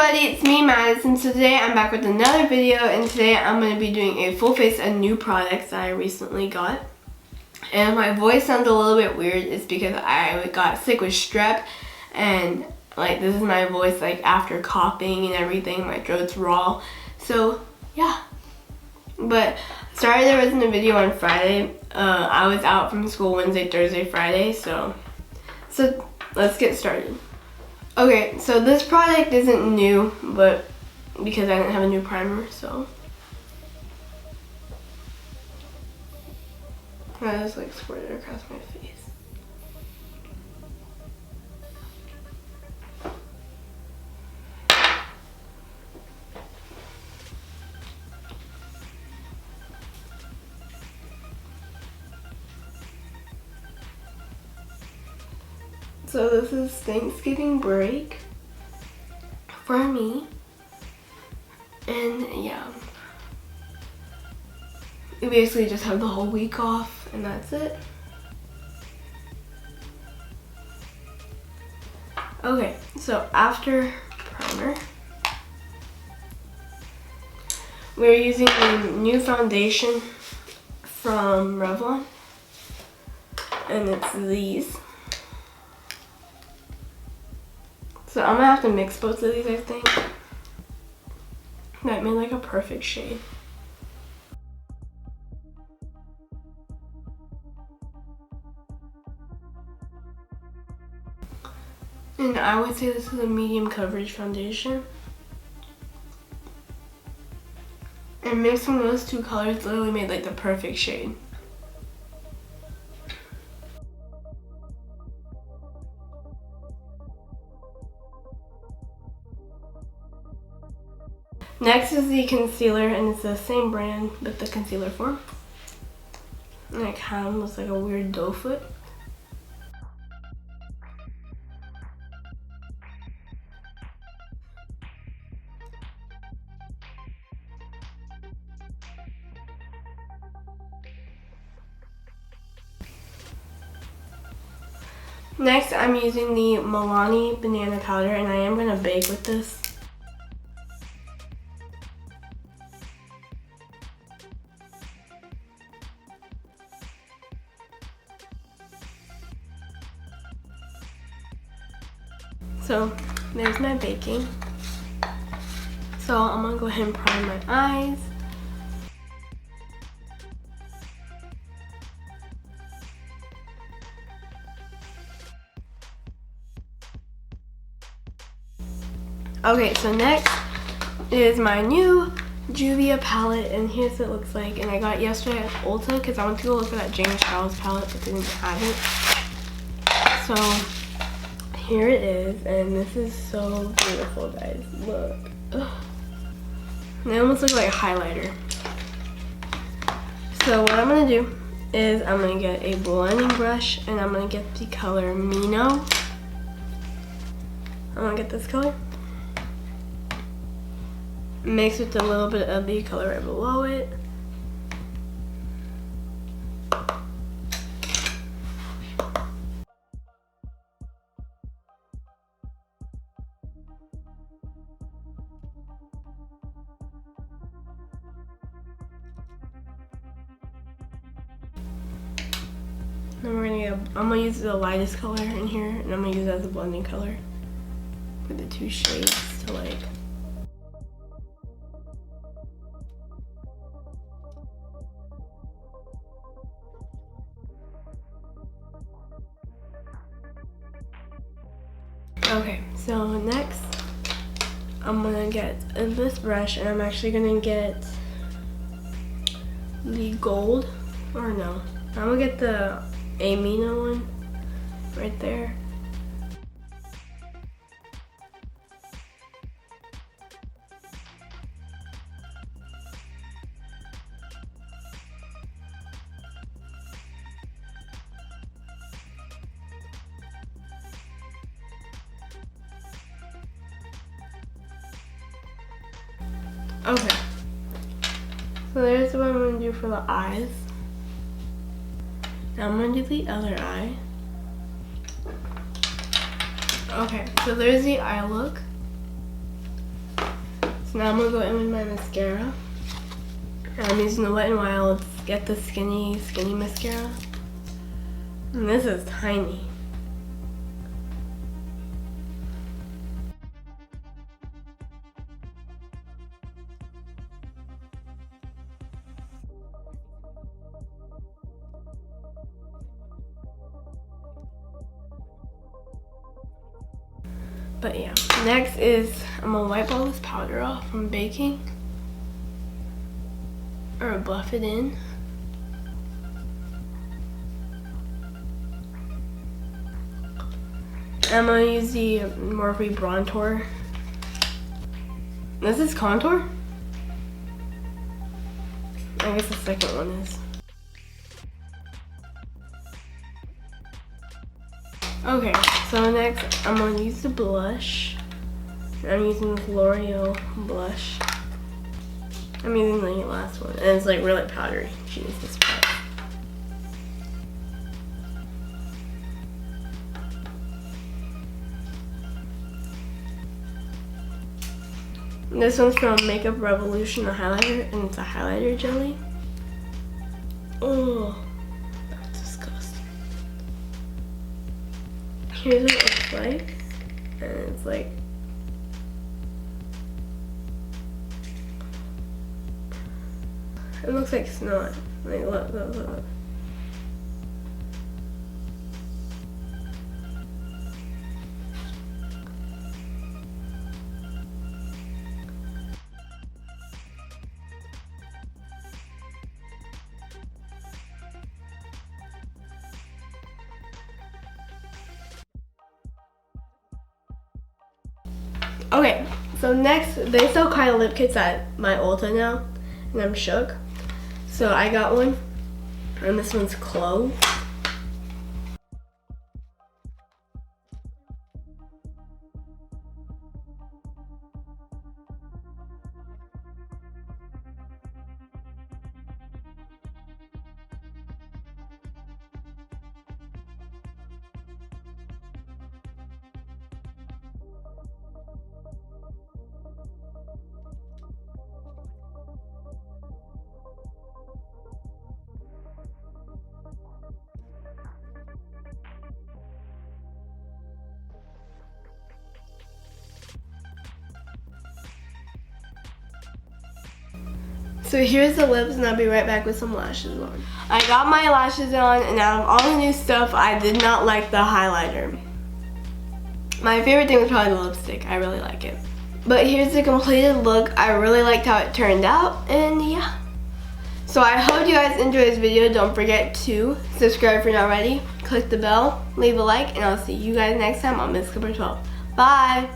everybody, it's me Madison. So today I'm back with another video, and today I'm going to be doing a full face of new products that I recently got. And my voice sounds a little bit weird. It's because I got sick with strep, and like this is my voice like after coughing and everything. My throat's raw. So yeah. But sorry there wasn't a video on Friday. I was out from school Wednesday, Thursday, Friday. So let's get started. Okay, so this product isn't new, but because I didn't have a new primer, so I just like squirted it across my face. So this is Thanksgiving break for me, and yeah, we basically just have the whole week off, and that's it. Okay, so after primer, we're using a new foundation from Revlon, and it's these. So I'm gonna have to mix both of these, I think. That made like a perfect shade. And I would say this is a medium coverage foundation. And mixing those two colors literally made like the perfect shade. Next is the concealer, and it's the same brand, but the concealer form. And it kind of looks like a weird doe foot. Next, I'm using the Milani banana powder, and I am going to bake with this. So there's my baking. So I'm gonna go ahead and prime my eyes. Okay, so next is my new Juvia palette, and here's what it looks like. And I got it yesterday at Ulta because I went to go look for that James Charles palette, but they didn't have it. So here it is, and this is so beautiful, guys. Look. Ugh. They almost look like a highlighter. So what I'm gonna do is I'm gonna get a blending brush, and I'm gonna get the color Mino. I'm gonna get this color. Mix with a little bit of the color right below it. Then I'm gonna use the lightest color in here, and I'm gonna use it as a blending color for the two shades to like. Okay, so next I'm gonna get this brush, and I'm actually gonna get the gold, or no, I'm gonna get the Amino one right there. Okay, so there's what I'm gonna do for the eyes. Now I'm gonna do the other eye. Okay, so there's the eye look. So now I'm gonna go in with my mascara. I'm using the Wet n Wild Get the Skinny mascara. And this is tiny. But yeah, next is I'm gonna wipe all this powder off from baking, or buff it in. I'm gonna use the Morphe Bronzer. This is contour? I guess the second one is. Okay, so next I'm gonna use the blush. I'm using this L'Oreal blush. I'm using the last one, and it's like really powdery. She needs this part. This one's from Makeup Revolution, the highlighter, and it's a highlighter jelly. Oh, that's disgusting. Here's what it looks like, and it's like, it looks like snot. Like, look. Okay, so next, they sell kind of lip kits at my Ulta now, and I'm shook. So I got one, and this one's clove. So here's the lips, and I'll be right back with some lashes on. I got my lashes on, and out of all the new stuff, I did not like the highlighter. My favorite thing was probably the lipstick. I really like it. But here's the completed look. I really liked how it turned out, and yeah. So I hope you guys enjoyed this video. Don't forget to subscribe if you're not already. Click the bell, leave a like, and I'll see you guys next time on Miss Cooper 12. Bye!